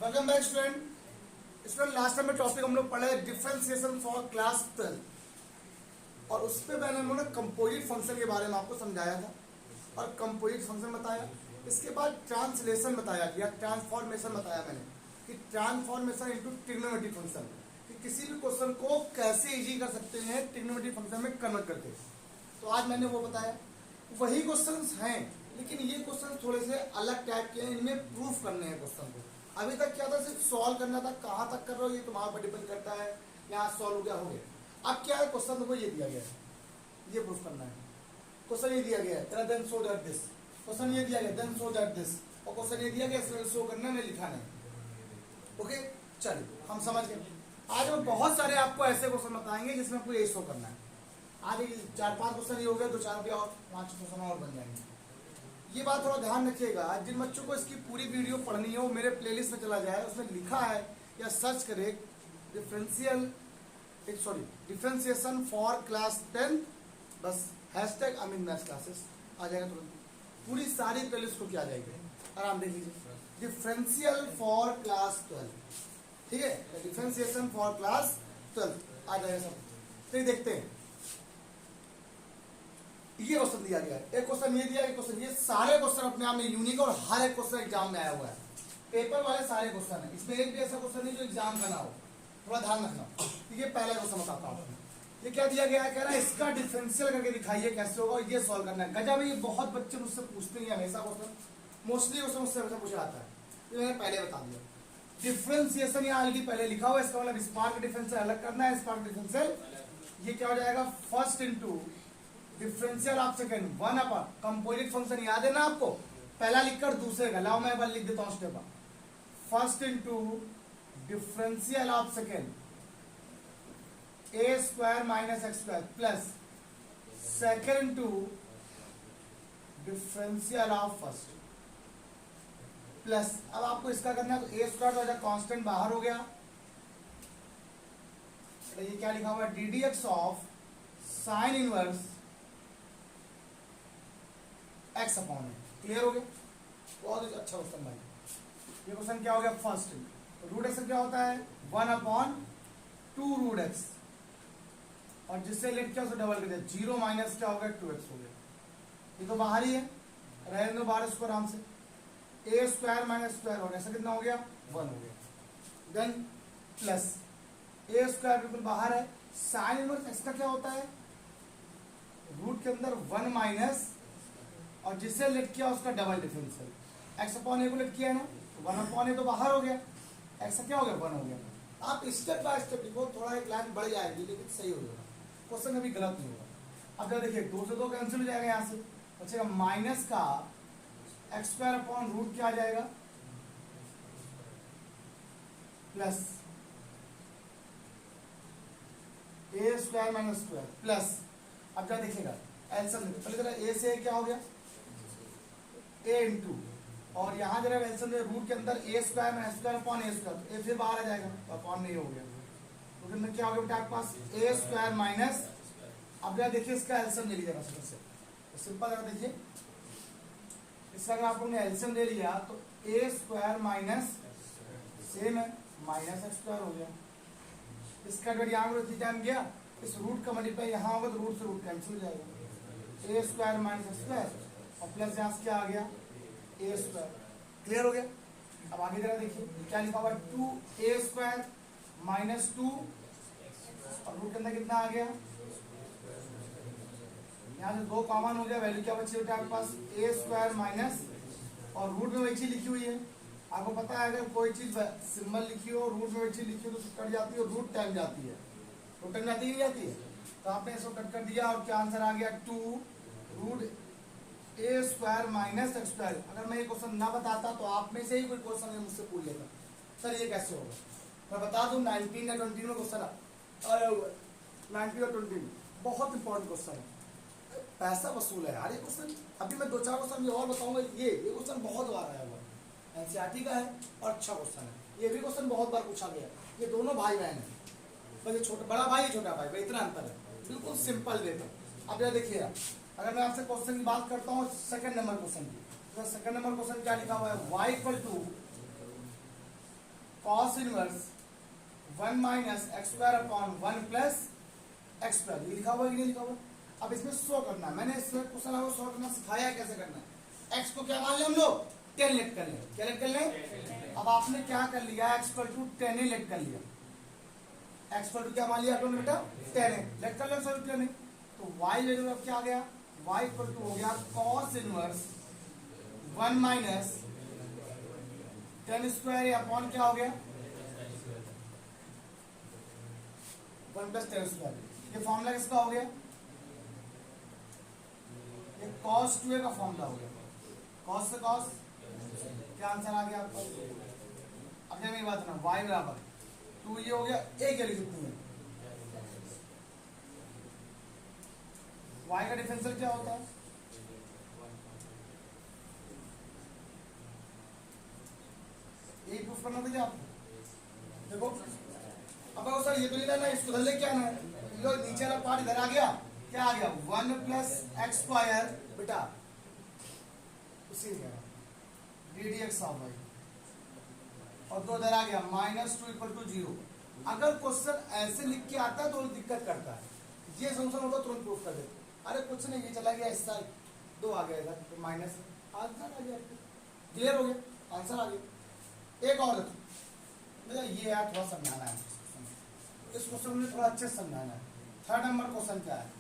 Welcome back student last time में topic हम लोग पढ़े डिफरेंशिएशन फॉर क्लास 12 और उस पर मैंने हम लोग कंपोजिट फंक्शन के बारे में आपको समझाया था और कंपोजिट फंक्शन बताया। इसके बाद ट्रांसलेशन बताया या ट्रांसफॉर्मेशन बताया मैंने कि ट्रांसफॉर्मेशन इनटू ट्रिग्नोमेट्रिक फंक्शन, कि किसी भी क्वेश्चन को कैसे इजी कर सकते हैं ट्रिग्नोमेट्रिक फंक्शन में कन्वर्ट करके। तो आज मैंने वो बताया। वही क्वेश्चंस हैं लेकिन ये क्वेश्चन थोड़े से अलग टाइप के हैं, इनमें प्रूफ करने हैं क्वेश्चन को। अभी तक क्या था, सिर्फ सॉल्व करना था। कहाँ तक कर रहे हो ये तुम्हारे पर डिपेंड करता है। यहाँ सॉल्व हो गया हो गया। अब क्या है, क्वेश्चन तुमको ये दिया गया है, ये प्रूफ करना है। क्वेश्चन ये दिया गया है then show that this, question ये दिया गया देन शो दैट दिस, और क्वेश्चन ये दिया गया इसमें शो करना है, लिखा नहीं। ओके चलिए हम समझ गए। आज हम बहुत सारे आपको ऐसे क्वेश्चन बताएंगे जिसमें आपको ये शो करना है। आज 4-5 क्वेश्चन ये हो गए, 2-4 भी और 5 क्वेश्चन और बन जाएंगे। ये बात थोड़ा ध्यान रखिएगा, जिन बच्चों को इसकी पूरी वीडियो पढ़नी है वो मेरे प्लेलिस्ट में चला जाए, उसमें लिखा है या सर्च करे डिफरेंशिएशन फॉर क्लास 10, बस हैशटैग अमीन मैथ्स क्लासेस आ जाएगा तुरंत। पूरी सारी प्लेलिस्ट को क्या आ जाएगी, आराम देख लीजिए। डिफरेंशियल फॉर क्लास 12, ठीक है, डिफरेंशिएशन फॉर क्लास 12 आ जाएगा सब। तो देखते हैं, ये क्वेश्चन दिया गया है, एक क्वेश्चन ये दिया, एक क्वेश्चन ये। सारे क्वेश्चन अपने आप में यूनिक और हर एक क्वेश्चन एग्जाम में आया हुआ है। पेपर वाले सारे क्वेश्चन है, इसमें एक भी ऐसा क्वेश्चन नहीं जो एग्जाम का ना हो, थोड़ा ध्यान रखना। ठीक है, पहला क्वेश्चन बताता हूँ। ये क्या दिया गया है, कह रहा है इसका डिफरेंशियल करके दिखाइए कैसे होगा, ये सॉल्व करना है। गजब है, ये बहुत बच्चे मुझसे पूछते हैं हमेशा क्वेश्चन, मोस्टली क्वेश्चन मुझसे हमेशा पूछा जाता है। ये मैंने पहले बता दिया। डिफरेंशिएशन यहाँ ऑलरेडी पहले लिखा हुआ है, इसका मतलब स्पार्क डिफरेंशियल अलग करना है। स्पार्क डिफरेंशियल ये क्या हो जाएगा, first into differential of second 1 upon composite function. याद है ना आपको, पहला लिखकर दूसरे का, लाओ मैं बल लिख देता हूं step. First into differential of second A square minus x square plus second into differential of first plus, अब आपको इसका करना है तो ए स्क्वायर तो कांस्टेंट बाहर हो गया। तो ये क्या लिखा हुआ है, D d x of sine inverse x upon है। क्लियर हो गया, बहुत ही अच्छा क्वेश्चन भाई। ये क्वेश्चन क्या हो गया, फर्स्ट रूट एक्स क्या होता है 1 अपॉन 2 रूट एक्स, और जिससे लेट क्या उसे डबल कर दिया, 0 माइनस क्या हो गया 2x हो गया। ये तो बाहर ही है, रहने दो बाहर इसको आराम से। ए स्क्वायर माइनस स्क्वायर हो गया, ऐसा कितना हो गया 1 हो गया। देन प्लस ए स्क्वायर बिल्कुल बाहर है, साइन इनवर्स एक्स का क्या होता है, रूट के अंदर 1 माइनस और जिससे लेट किया उसका डबल डिफरेंशियल। एक्स अपॉन ए को लेट किया है ना, 1 अपॉन ए तो बाहर हो गया, एक्स क्या हो गया 1 हो गया। आप स्टेप बाय स्टेप लिखो, थोड़ा एक लाइन बढ़ जाएगी लेकिन सही हो जाएगा, क्वेश्चन कभी गलत नहीं होगा। अब जरा देखिए 2 से 2 कैंसिल हो जाएगा, यहाँ से बचेगा माइनस का एक्स स्क्वायर अपॉन रूट क्या आ जाएगा प्लस ए स्क्वायर माइनस स्क्वायर प्लस। अब क्या देखिएगा एलसीएम, पहले जरा ए से क्या हो गया ए इंटू, और यहाँ जरा एलसीएम रूट के अंदर ए स्क्वायर माइनस स्क्वायर अपॉन ए स्क्वायर, ए फिर बाहर आ जाएगा तो अपॉन नहीं हो गया, तो फिर क्या हो गया बेटा आपके पास ए स्क्वायर माइनस। अब जरा देखिए इसका एलसीएम ले लीजिएगा से, तो सिंपल जरा देखिए इसका अगर आप लोगों ने एलसीएम ले लिया तो ए स्क्वायर माइनस सेम है माइनस एक्स स्क्वायर हो गया। इसका अगर यहाँ पर टाइम गया, इस रूट का मल्टीप्लाई यहाँ होगा तो रूट से रूट कैंसिल हो जाएगा, ए स्क्वायर माइनस एक्स स्क्वायर और प्लस यहाँ से क्या आ गया ए स्क्वायर। क्लियर हो गया। अब आगे जरा देखिए क्या लिखा हुआ है 2a स्क्वायर माइनस 2 और रूट के अंदर कितना आ गया, यहाँ से 2 कॉमन हो गया, वैल्यू क्या बची बेटा आपके पास ए स्क्वायर माइनस, और रूट में वही चीज लिखी हुई है। आपको पता है अगर कोई चीज सिंबल लिखी हो रूट में वही चीज लिखी हो तो कट जाती है, और रूट टाइम जाती है, तो टन जाती नहीं जाती है। तो आपने इसको कट कर दिया और क्या आंसर आ गया 2 रूट ए स्क्वायर माइनस एक्स स्क्वायर। अगर मैं ये क्वेश्चन ना बताता तो आप में से ही कोई क्वेश्चन मुझसे पूछ लेगा सर ये कैसे होगा। मैं बता दूं 19 या 20 में क्वेश्चन आया हुआ है, 19 और 20 में बहुत इंपॉर्टेंट क्वेश्चन है, पैसा वसूल है यार ये क्वेश्चन। अभी मैं 2-4 क्वेश्चन भी और बताऊंगा, ये क्वेश्चन बहुत बार आया हुआ है, एनसीईआरटी का है और अच्छा क्वेश्चन है। ये भी क्वेश्चन बहुत बार पूछा गया। ये दोनों भाई बहन है, बस छोटा बड़ा भाई छोटा भाई, इतना अंतर है, बिल्कुल सिंपल वे था। अब जरा देखिए, अगर मैं आपसे क्वेश्चन की बात करता हूँ सेकंड नंबर क्वेश्चन की, तो सेकंड नंबर क्वेश्चन क्या लिखा हुआ है y equal to cos inverse 1 minus x square upon 1 plus x square, ये लिखा हुआ है कि नहीं लिखा हुआ? अब इसमें शो करना है, मैंने इसमें क्वेश्चन आपको शो करना सिखाया है कैसे करना है। एक्स को क्या मान लें हम लोग? 10 लेट कर लें। क्या लेट कर लें? अब आपने क्या कर लिया, एक्स इक्वल टू 10 ही लेट कर लिया। एक्स इक्वल टू क्या मान लिया आपने बेटा? 10 है, लेट कर लें सर 10 है। तो वाई वैल्यू अब क्या आ गया? वाई इक्वल टू हो गया cos inverse 1 minus 10 square upon क्या हो गया? 1 प्लस 10 स्क्वायर। ये फॉर्मूला किसका हो गया? ये cos 2a का फॉर्मूला हो गया। cos से cos क्या आंसर आ गया आपका? अब मेरी बात ना, y बराबर 2 ये हो गया, a क्या लिख सकते हैं? y का डिफरेंशियल क्या होता है? यही प्रूफ करना था क्या आपको? देखो अब सर ये तो नहीं ना, इसको धर क्या ना, नीचे वाला पार्ट इधर आ गया, क्या आ गया? 1 प्लस एक्स स्क्वायर बेटा उसी d d x of y, और 2 इधर आ गया माइनस 2 इक्वल टू 0। अगर क्वेश्चन ऐसे लिख के आता है तो दिक्कत करता है, ये सोल्यूशन होता तुरंत प्रूफ कर देते। अरे कुछ नहीं, ये चला गया इस साइड, 2 आ गया इधर तो माइनस आंसर आ गया, क्लियर हो गया, आंसर आ गया। एक और देखो, ये यार थोड़ा समझाना है, इस क्वेश्चन में थोड़ा अच्छे से समझाना है। 3rd नंबर क्वेश्चन क्या है?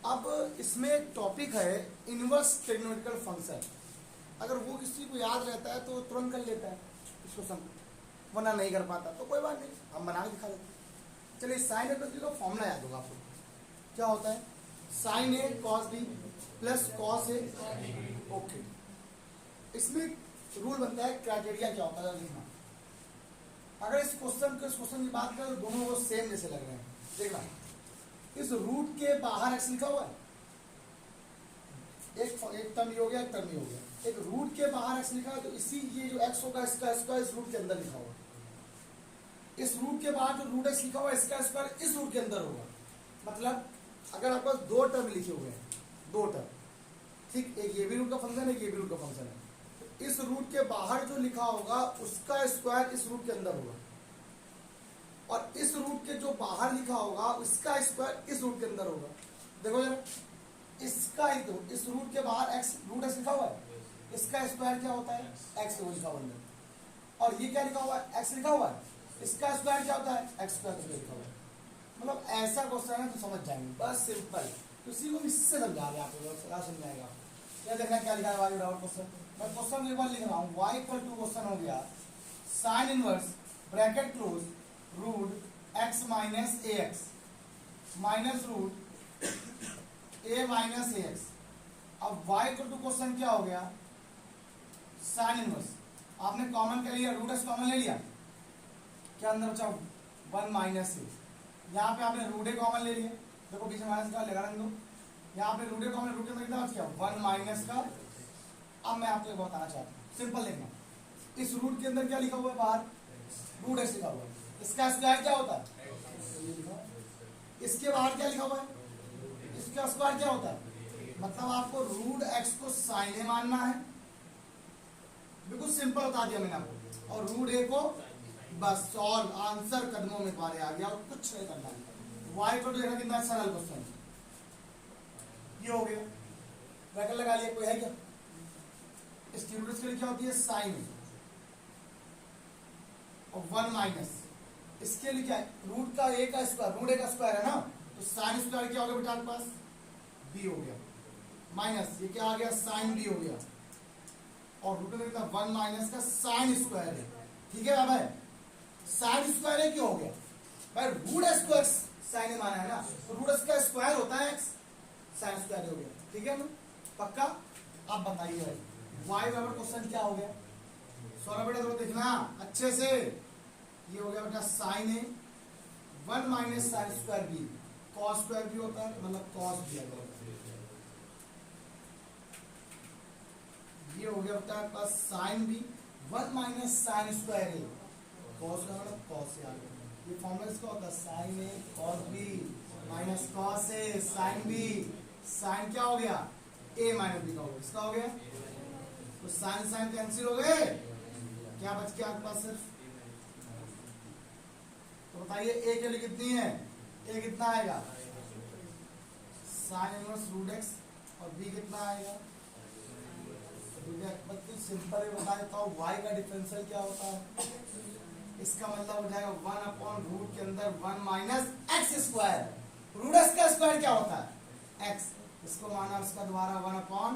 अब इसमें एक टॉपिक है इनवर्स ट्रिग्नोमेट्रिकल फंक्शन। अगर वो किसी को याद रहता है तो तुरंत कर लेता है इस क्वेश्चन, वरना नहीं कर पाता तो कोई बात नहीं, हम बना के दिखा देते। चलिए साइन ए प्लस बी का फॉर्मूला याद होगा आपको, क्या होता है? Sign A cos B plus cos A, okay. इसमें रूल बनता है, क्राइटेरिया क्या होता है लिखना। अगर इस क्वेश्चन की बात करें तो दोनों वो सेम जैसे लग रहे हैं। देखना, इस रूट के बाहर एक्स लिखा हुआ है, एक टर्म ये हो गया, एक टर्म ये हो गया। एक रूट के बाहर एक्स लिखा है तो इसी ये जो एक्स होगा इसका स्क्वायर इस रूट के अंदर लिखा हुआ है। इस रूट के बाहर जो रूट एक्स लिखा हुआ है इसका स्क्वायर इस रूट के अंदर होगा। मतलब अगर आपके पास 2 टर्म लिखे हुए हैं, 2 टर्म, ठीक, एक ये भी रूट का फंक्शन है, एक ये भी रूट का फंक्शन है, तो इस रूट के बाहर जो लिखा होगा उसका स्क्वायर इस रूट के अंदर होगा, और इस रूट के जो बाहर लिखा होगा उसका स्क्वायर इस रूट के अंदर होगा। देखो जरा, इसका ही तो इस रूट के बाहर एक्स रूट एक्स लिखा हुआ है, इसका स्क्वायर क्या होता है? एक्स लिखा हुआ है, और ये क्या लिखा हुआ है? एक्स लिखा हुआ है, इसका स्क्वायर क्या होता है? एक्स स्क्वायर लिखा हुआ है। मतलब ऐसा क्वेश्चन है तो समझ जाएंगे, बस सिंपल। किसी को इससे समझा रहे आपको, क्या समझाएगा? क्या देखना क्या लिखा है वाई बराबर क्वेश्चन, मैं क्वेश्चन एक बार लिख रहा हूँ। वाई इक्वल टू क्वेश्चन हो गया sine inverse bracket close root x minus a x minus root a minus a x. अब वाई इक्वल टू क्वेश्चन क्या हो गया? साइन इनवर्स, आपने कॉमन कर लिया, रूट एक्स कॉमन ले लिया, क्या अंदर बचा? 1 माइनस ए। यहाँ पे आपने रूट ए कॉमन ले लिया, देखो बीच में माइनस का लगा रख दो, यहाँ पे रूट ए कॉमन, रूट के अंदर कितना बच गया? 1 माइनस का। अब मैं आपको बताना चाहता हूँ, सिंपल देखना, इस रूट के अंदर क्या लिखा हुआ है? बाहर रूट एक्स लिखा हुआ है, इसका स्क्वायर क्या होता है? इसके बाहर क्या लिखा हुआ है? इसका स्क्वायर क्या होता है? मतलब आपको रूट एक्स को साइन ए मानना है, बिल्कुल सिंपल बता दिया मैंने आपको, और रूट ए को बस सॉल्व, आंसर कदमों में बारे आ गया और कुछ नहीं करना है। वाई को देखना कितना सरल क्वेश्चन, ये हो गया, ब्रैकेट लगा लिया, कोई है क्या? इसकी रूट इसके लिए क्या होती है? साइन, और 1 माइनस इसके लिए क्या है? रूट का ए का स्क्वायर, रूट ए का स्क्वायर है ना, तो साइन स्क्वायर क्या हो गया बेटा आपके पास? बी हो गया, माइनस ये क्या आ गया? साइन बी हो गया, और रूट में 1 माइनस का साइन स्क्वायर है, ठीक है भाई? साइन स्क्वायर है क्यों हो गया भाई? रूट स्क्वायर साइन ए माना है ना, तो रूट का स्क्वायर होता है एक्स, साइन स्क्वायर हो गया, ठीक है ना? पक्का? आप बताइए भाई, वाई बराबर क्वेश्चन क्या हो गया? सोना बेटा तो देखना अच्छे से, ये हो गया बेटा sine A 1 minus sine square B, cos square भी होता है, मतलब कॉस भी आता है। ये हो गया बेटा आपका sine B 1 minus sine square A, cos का मतलब कॉस ए आ गया। ये फॉर्मूला इसका होता है sign A cos B minus cos A sine B. Sign क्या हो गया? ए माइनस बी का हो गया, इसका हो गया, तो साइन साइन कैंसिल हो गए, क्या बच गया आपके पास सिर्फ? तो बताइए ए के लिए कितनी है? ए कितना आएगा? Sine inverse root x. और बी कितना आएगा? मतलब सिंपल है, बता देता हूँ y का डिफरेंशियल क्या होता है। इसका मतलब हो जाएगा 1 अपॉन रूट के अंदर 1 minus x square. Root x का स्क्वायर क्या होता है? एक्स। इसको माना उसका द्वारा 1 अपॉन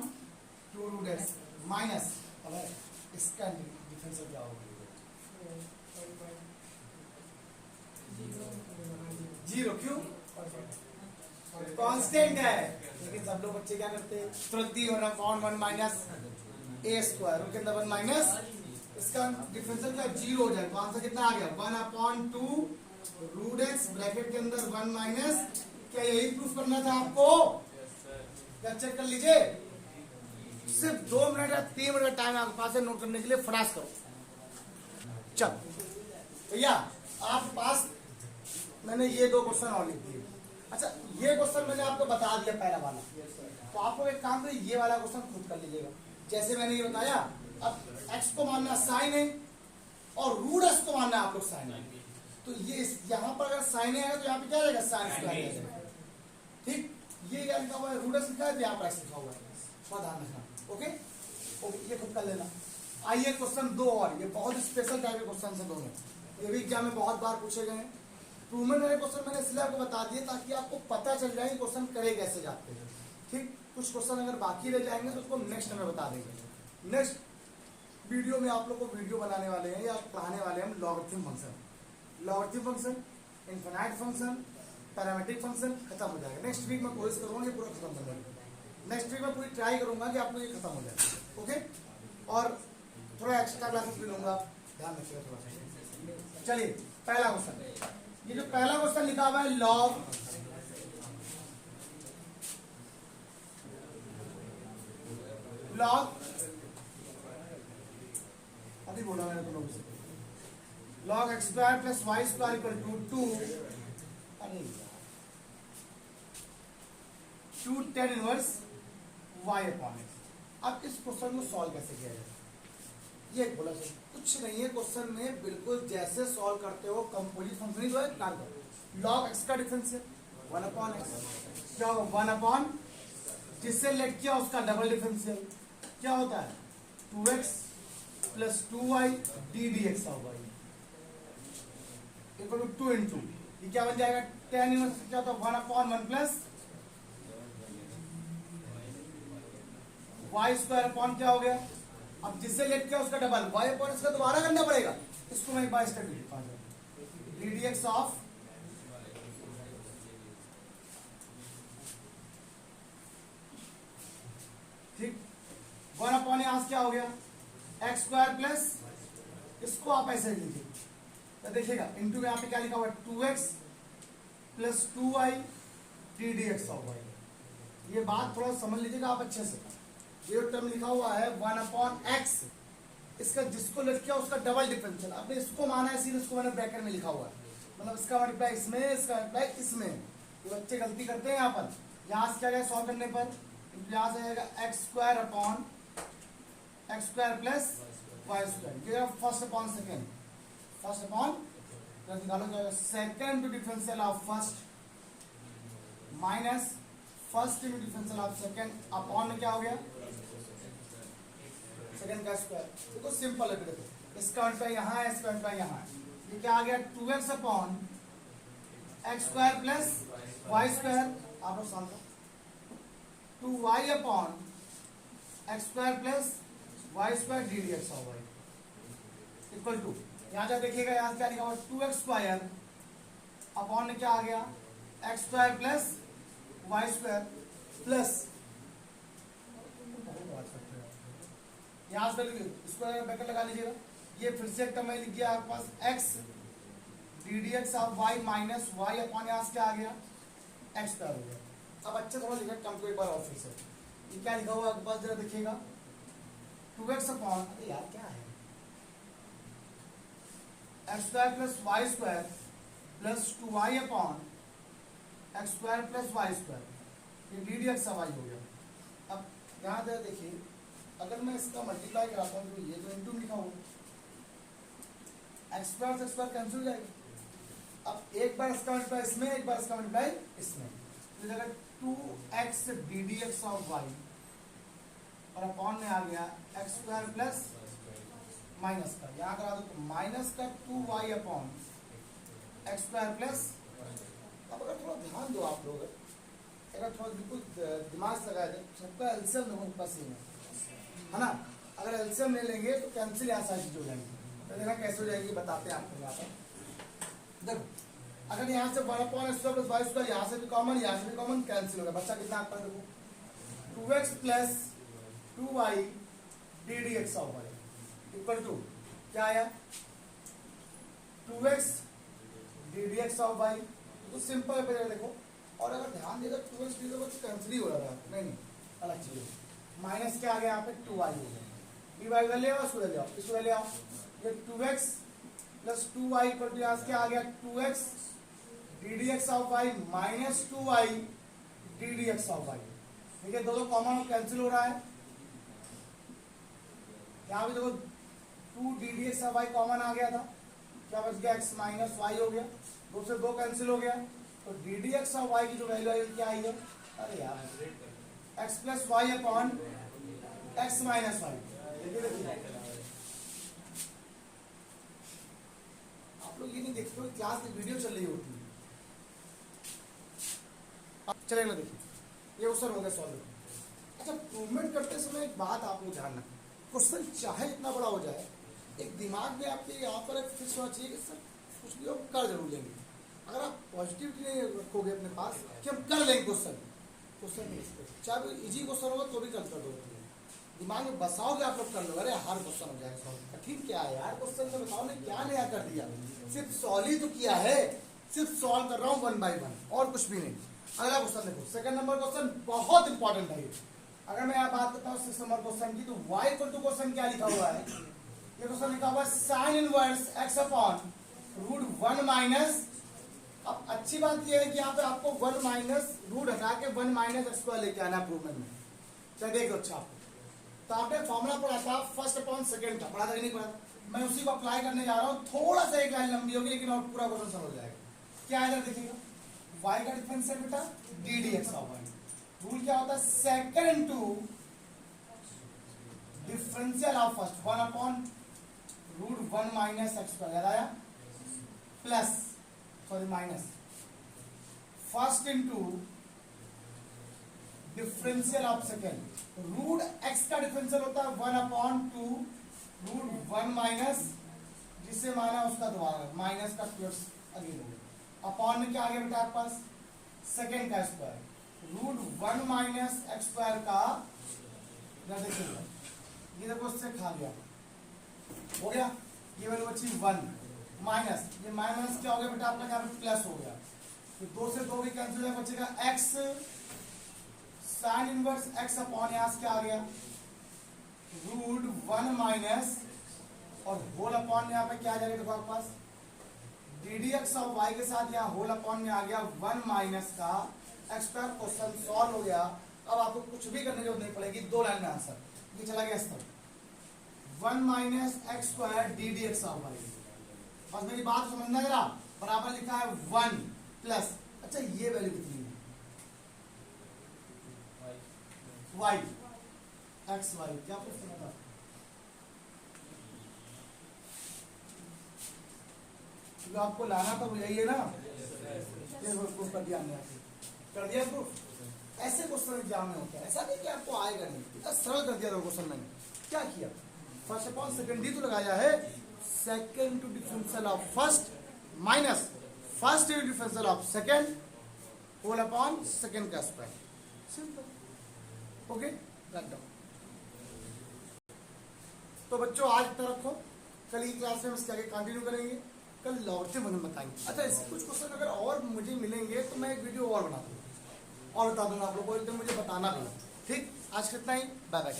2 रूट एक्स माइनस, अब इसका डिफरेंशियल क्या होगा? 0। क्यों? कांस्टेंट है। लेकिन सब लोग बच्चे क्या करते हैं, तुरंत ही 1 अपॉन 1 माइनस ए स्क्वायर, उसके अंदर 1 माइनस, इसका डिफरेंशियल क्या 0 हो जाएगा। तो आंसर कितना आ गया? 1 अपॉन 2 रूट एक्स ब्रैकेट के अंदर 1 माइनस। क्या यही प्रूफ करना था आपको? क्या चेक कर लीजिए। सिर्फ 2 मिनट या 3 मिनट का टाइम आपके पास है नोट करने के लिए, फटास करो। चल भैया आपके पास मैंने ये 2 क्वेश्चन और लिख दिए। अच्छा ये क्वेश्चन मैंने आपको बता दिया पहला वाला, तो आपको एक काम करिए, ये वाला क्वेश्चन खुद कर लीजिएगा। जैसे मैंने ये बताया, अब x को मानना साइन है और रूट x को मानना आप लोग साइन है। तो ये यहाँ पर अगर साइन है तो यहाँ पे क्या रहेगा? Sine square. ठीक, ये क्या लिखा हुआ है? रूट x लिखा है, तो यहाँ पर x लिखा हुआ है, बहुत ध्यान रखना। ओके ओके, ये खुद कर लेना। आइए क्वेश्चन 2 और, ये बहुत स्पेशल टाइप के क्वेश्चन है दोनों, ये भी एग्जाम में बहुत बार पूछे गए हैं। प्रूवमेंट वाले क्वेश्चन मैंने इसलिए आपको बता दिए ताकि आपको पता चल जाए क्वेश्चन करे कैसे जाते हैं। ठीक, कुछ क्वेश्चन अगर बाकी रह जाएंगे तो उसको नेक्स्ट में बता देंगे। नेक्स्ट वीडियो में आप लोग को वीडियो बनाने वाले हैं या पढ़ाने वाले हैं logarithm function. Logarithm function, infinite function, parametric function खत्म हो जाएगा। नेक्स्ट वीक में कोशिश करूंगा ये पूरा खत्म हो जाएगा। नेक्स्ट वीक में पूरी ट्राई करूंगा कि आप लोग ये खत्म हो जाए। ओके, और थोड़ा एक्स्ट्रा क्लासेस भी लूंगा, ध्यान रखिएगा थोड़ा सा। चलिए पहला क्वेश्चन, ये जो पहला क्वेश्चन लिखा हुआ है लॉग अभी बोला मैंने तुम लोगों से, log x square plus y square equal to 2 tan inverse y upon x. अब इस क्वेश्चन को सॉल्व कैसे किया जाए? ये बोला सर कुछ नहीं है, क्वेश्चन में बिल्कुल जैसे सॉल्व करते हो कंपोजिट फंक्शन ही जो है ना करो। लॉग एक्स का डिफरेंशियल 1 अपॉन एक्स क्या होगा? 1 अपॉन जिससे लेट किया उसका डबल डिफरेंशियल क्या होता है? 2x plus 2y D d x होगा इक्वल टू 2 इंटू ये क्या बन जाएगा? tan इनवर्स क्या होता है? 1 upon 1 plus y square upon क्या हो गया? अब जिससे लेट किया उसका डबल y अपॉन इसका दोबारा करना पड़ेगा। इसको मैं एक बार स्टेप लिखता हूं, डी डी एक्स ऑफ ठीक 1 अपॉन यहां क्या हो गया? एक्स स्क्वायर प्लस इसको आप ऐसे लीजिए तो देखिएगा इंटू यहाँ पे क्या लिखा हुआ है? 2x plus 2y D d x of y। ये बात थोड़ा समझ लीजिएगा आप अच्छे से। ये टर्म लिखा हुआ है 1 अपॉन एक्स, इसका जिसको लेट किया उसका डबल डिफरेंशियल। आपने इसको माना है, सीधे इसको मैंने ब्रैकेट में लिखा हुआ है, मतलब इसका मल्टीप्लाई इसमें, इसका मल्टीप्लाई इसमें। ये बच्चे गलती करते हैं यहाँ पर। यहाँ से क्या गया सॉल्व करने पर? यहाँ से आएगा x square upon x square plus y square, first upon second, first upon निकालो जाएगा second to differential of first minus first to differential of second upon में क्या हो गया? सेकेंड का स्क्वायर। देखो सिंपल है, देखो इसका मल्टीप्लाई यहाँ है, इसका मल्टीप्लाई यहाँ है। ये क्या आ गया? 2x upon x square plus y square, आप लोग समझो 2y upon x square plus y square d d x होगा इक्वल टू, यहाँ जा देखिएगा यहाँ क्या लिखा हुआ? 2x स्क्वायर अपॉन में क्या आ गया? X square plus y square plus यहाँ से स्क्वायर ब्रैकेट लगा लीजिएगा। ये फिर से एक टर्म लिख गया आपके पास x d d x of y minus y upon यहाँ से क्या आ गया? एक्स स्क्वायर हो गया। अब अच्छे थोड़ा लिखा टर्म को एक बार और फिर से, ये क्या लिखा हुआ आपके पास जरा देखिएगा? 2x अपॉन यार क्या है? X square plus y square plus 2y upon x square plus y square, ये d d x of y हो गया। अब यहाँ जरा देखिए, अगर मैं इसका मल्टीप्लाई कराता हूँ तो ये तो इंटू लिखा हुआ, एक्स स्क्वायर से स्क्वायर कैंसिल हो जाएगा। अब एक बार इसका मल्टीप्लाई इसमें, एक बार इसका मल्टीप्लाई इसमें, तो जगह 2x ddx ऑफ y और अपॉन में आ गया एक्स स्क्वायर प्लस माइनस का, यहाँ करा दो तो माइनस का 2y upon x square plus. अब अगर थोड़ा ध्यान दो आप लोग, अगर थोड़ा बिल्कुल दिमाग लगा दे, सबका एलसीएम देखो पास है ना। अगर एलसीएम ले लेंगे तो कैंसिल यहाँ सारी चीज हो जाएगी। तो देखना कैसे हो जाएगी, बताते हैं आपको। यहाँ पर देखो, अगर यहाँ से 1 upon x square plus y square, यहाँ से भी कॉमन, यहाँ से भी कॉमन, कैंसिल हो गया। बच्चा कितना आपका देखो 2x plus 2y ddx of y equal to क्या आया 2x ddx ऑफ y। तो सिंपल है देखो। और अगर ध्यान देगा 2x ddx तो कैंसिल ही हो रहा था, नहीं अलग चीज है। माइनस क्या आ गया यहाँ पे 2y हो गया, dy वैल्यू ले आओ, इसको ले आओ, इसको ले आओ। ये 2x plus 2y equal to यहाँ से क्या आ गया 2x ddx of y minus 2y ddx of y। ठीक है, दोनों कॉमन कैंसिल हो रहा है। यहाँ भी देखो 2 ddx ऑफ y कॉमन आ गया था, क्या बच गया x माइनस y हो गया, दो से दो कैंसिल हो गया। तो ddx ऑफ y की जो वैल्यू आई क्या आई है, अरे यार x plus y upon x minus y. देखिए आप लोग ये नहीं देखते हो क्लास में वीडियो चल रही होती है। चलेगा, देखिए ये क्वेश्चन हो गया सॉल्व। अच्छा, प्रूवमेंट करते समय एक बात आप लोग ध्यान रखें, क्वेश्चन चाहे इतना बड़ा हो जाए, एक दिमाग में आपके यहाँ पर एक फिक्स होना चाहिए कि सर कुछ भी हम कर जरूर लेंगे। अगर आप पॉजिटिविटी नहीं रखोगे अपने पास कि हम कर लेंगे क्वेश्चन नहीं, चाहे वो इजी क्वेश्चन होगा तो भी कर दो, दिमाग में बसाओगे आप लोग कर लो, अरे हर क्वेश्चन हो जाएगा सॉल्व। कठिन क्या है यार क्वेश्चन में, बताओ ने क्या नया कर दिया, सिर्फ सॉल्व ही तो किया है, सिर्फ सॉल्व कर रहा हूँ 1 बाय 1 और कुछ भी नहीं। अगला क्वेश्चन देखो, सेकंड नंबर क्वेश्चन बहुत इंपॉर्टेंट है। अगर मैं यहाँ बात करता हूँ 6 नंबर क्वेश्चन की, तो y इक्वल टू क्वेश्चन क्या लिखा हुआ है, ये क्वेश्चन लिखा हुआ है sine inverse x upon root 1 minus. अब अच्छी बात ये है कि यहाँ पे आपको 1 माइनस रूट हटा के 1 माइनस एक्स स्क्वायर लेके आना प्रूवमेंट में। चलिए देखो, अच्छा आपको तो आपने फॉर्मूला पढ़ा था फर्स्ट अपॉन सेकंड का, पढ़ा था कि नहीं पढ़ा था? मैं उसी को अप्लाई करने जा रहा हूँ, थोड़ा सा एक लाइन लंबी होगी लेकिन और पूरा क्वेश्चन सॉल्व हो जाएगा। क्या है देखिएगा, y का डिफरेंस है बेटा ddx ऑफ y। रूल क्या होता है, second into differential of first 1 upon root 1 minus x square, याद आया, plus sorry minus first into differential of second. Root x का डिफरेंशियल होता है 1 अपॉन 2 रूट 1 माइनस, जिससे माना उसका दोबारा माइनस का प्लस अगेन अपॉन में क्या आ गया बेटा आपके पास सेकंड का square root 1 minus x square का, देखिएगा ये देखो उससे खा गया, हो गया ये वाली बची 1 माइनस, ये माइनस क्या हो गया बेटा आपका यहाँ पे प्लस हो गया। तो 2 से 2 भी कैंसिल हो बचेगा x sign inverse x upon यहाँ से क्या आ गया रूट 1 माइनस और होल अपॉन यहाँ पे क्या आ जाएगा देखो आपके पास ddx ऑफ y के साथ यहाँ होल अपॉन में आ गया 1 माइनस का x स्क्वायर। क्वेश्चन सॉल्व हो गया। अब आपको कुछ भी करने की जरूरत नहीं पड़ेगी, 2 लाइन में आंसर, ये चला गया इस तरफ 1 minus x square ddx of y। बस मेरी बात समझना जरा, बराबर लिखा है 1 प्लस, अच्छा ये वैल्यू कितनी है y एक्स वाई, क्या पूछना था, जो आपको लाना था वो यही है ना, ये प्रूफ कर दिया हमने, कर दिया प्रूफ। ऐसे क्वेश्चन एग्जाम में होता है, ऐसा नहीं कि आपको आएगा नहीं, इतना सरल कर दिया था क्वेश्चन मैंने। क्या किया, फर्स्ट अपॉन सेकंड ही तो लगाया है, second to differential of first minus first to differential of second whole upon second का स्क्वायर, सिंपल। ओके, रख दो। तो बच्चों आज इतना रखो, कल की क्लास में हम इसके आगे कंटिन्यू करेंगे, कल लॉगरिथम हम बताएंगे। अच्छा, इसके कुछ क्वेश्चन अगर और मुझे मिलेंगे तो मैं एक वीडियो और बना दूंगा और बता दूंगा आप लोगों को, एकदम मुझे बताना भी। ठीक, आज कितना ही, बाय बाय।